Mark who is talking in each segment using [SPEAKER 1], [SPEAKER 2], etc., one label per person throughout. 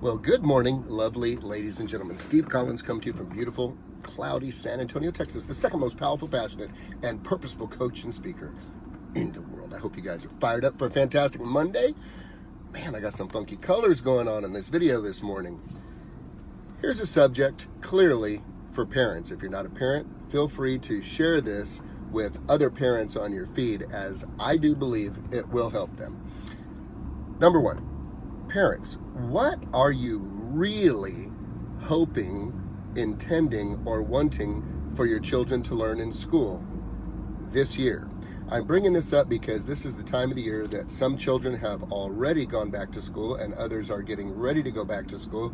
[SPEAKER 1] Well, good morning, lovely ladies and gentlemen. Steve Collins coming to you from beautiful, cloudy San Antonio, Texas, the second most powerful, passionate, and purposeful coach and speaker in the world. I hope you guys are fired up for a fantastic Monday. Man, I got some funky colors going on in this video this morning. Here's a subject clearly for parents. If you're not a parent, feel free to share this with other parents on your feed, as I do believe it will help them. Number one, parents, what are you really hoping, intending, or wanting for your children to learn in school this year? I'm bringing this up because this is the time of the year that some children have already gone back to school and others are getting ready to go back to school,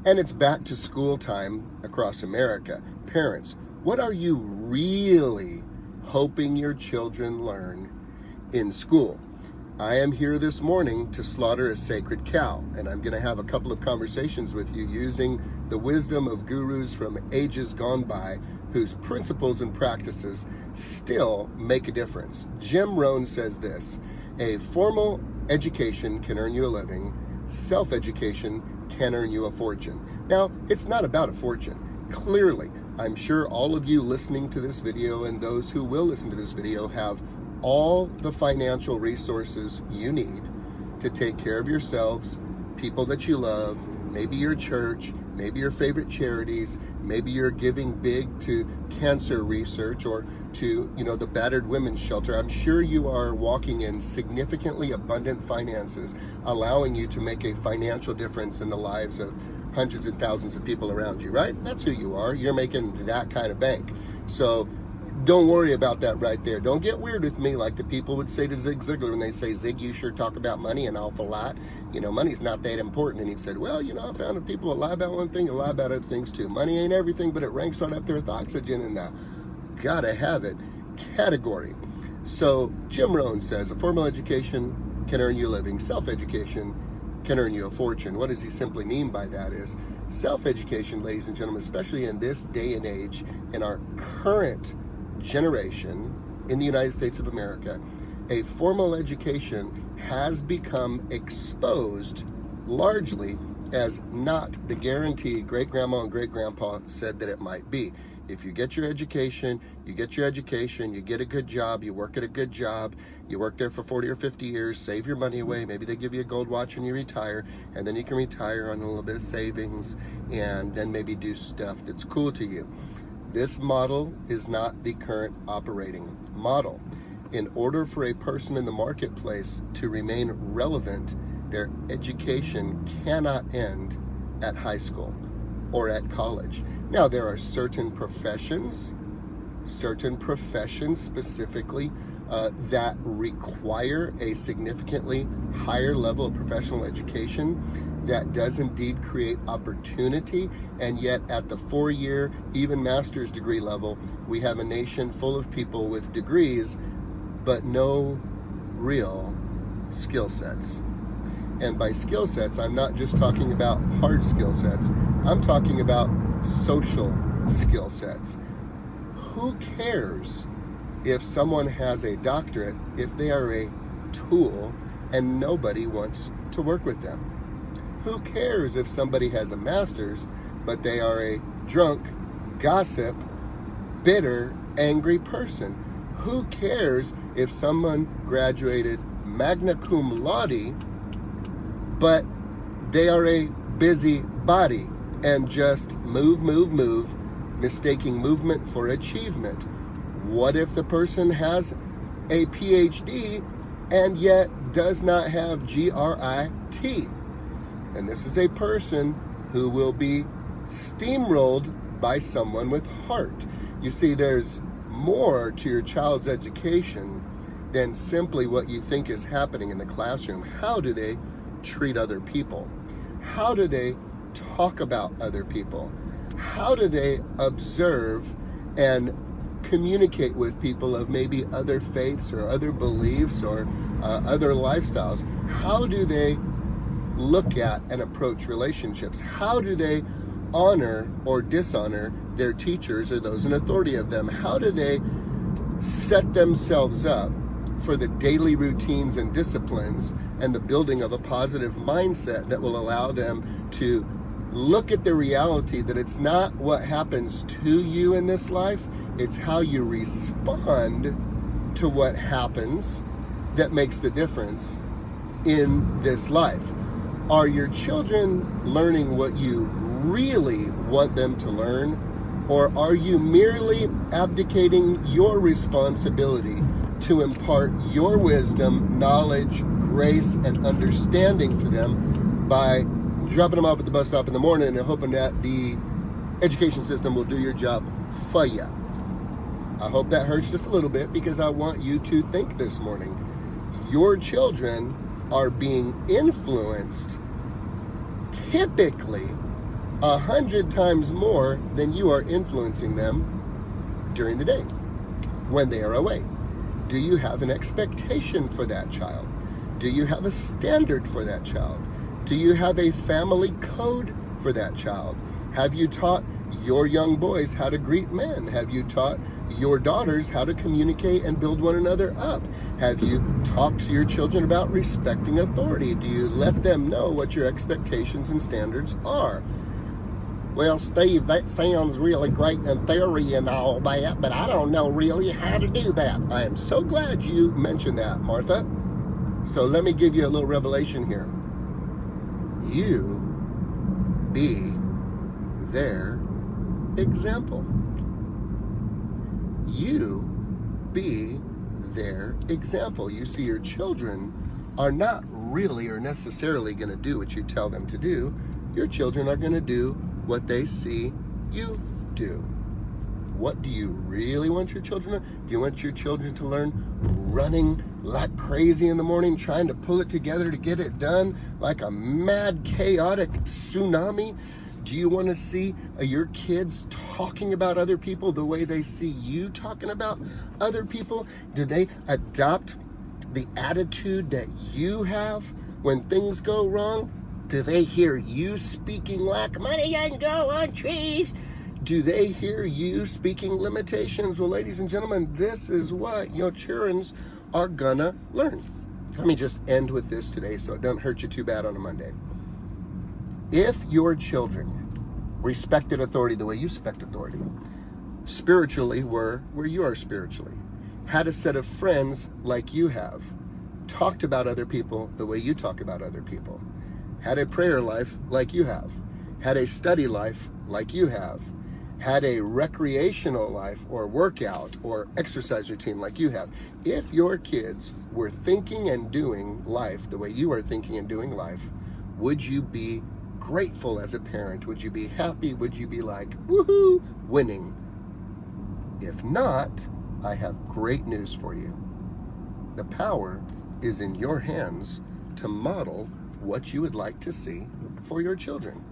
[SPEAKER 1] and it's back to school time across America. Parents, what are you really hoping your children learn in school? I am here this morning to slaughter a sacred cow, and I'm going to have a couple of conversations with you using the wisdom of gurus from ages gone by whose principles and practices still make a difference. Jim Rohn says this: a formal education can earn you a living, self-education can earn you a fortune. Now, it's not about a fortune. Clearly, I'm sure all of you listening to this video and those who will listen to this video have all the financial resources you need to take care of yourselves, people that you love, maybe your church, maybe your favorite charities, maybe you're giving big to cancer research or to, the battered women's shelter. I'm sure you are walking in significantly abundant finances, allowing you to make a financial difference in the lives of hundreds and thousands of people around you, right? That's who you are. You're making that kind of bank. So don't worry about that right there. Don't get weird with me like the people would say to Zig Ziglar when they say, "Zig, you sure talk about money an awful lot. Money's not that important." And he said, "Well, I found that people lie about one thing, lie about other things too. Money ain't everything, but it ranks right up there with oxygen in the gotta have it category." So Jim Rohn says a formal education can earn you a living. Self-education can earn you a fortune. What does he simply mean by that is self-education, ladies and gentlemen, especially in this day and age, in our current generation in the United States of America, a formal education has become exposed largely as not the guarantee great-grandma and great-grandpa said that it might be. If you get your education, you get a good job, you work at a good job, you work there for 40 or 50 years, save your money away, maybe they give you a gold watch when you retire, and then you can retire on a little bit of savings and then maybe do stuff that's cool to you. This model is not the current operating model. In order for a person in the marketplace to remain relevant, their education cannot end at high school or at college. Now, there are certain professions specifically that require a significantly higher level of professional education that does indeed create opportunity, and yet at the 4-year, even master's degree level, we have a nation full of people with degrees, but no real skill sets. And by skill sets, I'm not just talking about hard skill sets, I'm talking about social skill sets. Who cares if someone has a doctorate if they are a tool and nobody wants to work with them? Who cares if somebody has a master's, but they are a drunk, gossip, bitter, angry person? Who cares if someone graduated magna cum laude, but they are a busybody and just move, mistaking movement for achievement? What if the person has a PhD and yet does not have GRIT? And this is a person who will be steamrolled by someone with heart. You see, there's more to your child's education than simply what you think is happening in the classroom. How do they treat other people? How do they talk about other people? How do they observe and communicate with people of maybe other faiths or other beliefs or other lifestyles? How do they look at and approach relationships? How do they honor or dishonor their teachers or those in authority of them? How do they set themselves up for the daily routines and disciplines and the building of a positive mindset that will allow them to look at the reality that it's not what happens to you in this life, it's how you respond to what happens that makes the difference in this life. Are your children learning what you really want them to learn, or are you merely abdicating your responsibility to impart your wisdom, knowledge, grace, and understanding to them by dropping them off at the bus stop in the morning and hoping that the education system will do your job for you? I hope that hurts just a little bit, because I want you to think this morning. Your children are being influenced typically 100 times more than you are influencing them during the day when they are away. Do you have an expectation for that child? Do you have a standard for that child? Do you have a family code for that child? Have you taught your young boys how to greet men? Have you taught your daughters how to communicate and build one another up? Have you talked to your children about respecting authority? Do you let them know what your expectations and standards are? Well, Steve, that sounds really great in theory and all that, but I don't know really how to do that. I am so glad you mentioned that, Martha. So let me give you a little revelation here. You be their example. You be their example. You see, your children are not really or necessarily going to do what you tell them to do. Your children are going to do what they see you do. What do you really want your children to do? Do you want your children to learn running like crazy in the morning, trying to pull it together to get it done like a mad, chaotic tsunami? Do you want to see your kids talking about other people the way they see you talking about other people? Do they adopt the attitude that you have when things go wrong? Do they hear you speaking like money can go on trees? Do they hear you speaking limitations? Well, ladies and gentlemen, this is what your children are gonna learn. Let me just end with this today so it doesn't hurt you too bad on a Monday. If your children respected authority the way you respect authority, spiritually were where you are spiritually, had a set of friends like you have, talked about other people the way you talk about other people, had a prayer life like you have, had a study life like you have, had a recreational life or workout or exercise routine like you have. If your kids were thinking and doing life the way you are thinking and doing life, would you be grateful as a parent? Would you be happy? Would you be like, woohoo, winning? If not, I have great news for you. The power is in your hands to model what you would like to see for your children.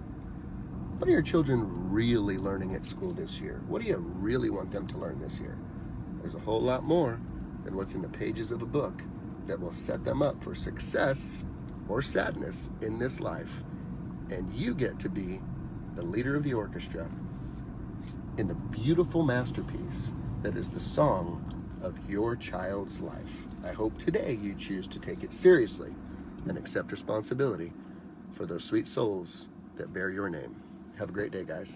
[SPEAKER 1] What are your children really learning at school this year? What do you really want them to learn this year? There's a whole lot more than what's in the pages of a book that will set them up for success or sadness in this life. And you get to be the leader of the orchestra in the beautiful masterpiece that is the song of your child's life. I hope today you choose to take it seriously and accept responsibility for those sweet souls that bear your name. Have a great day, guys.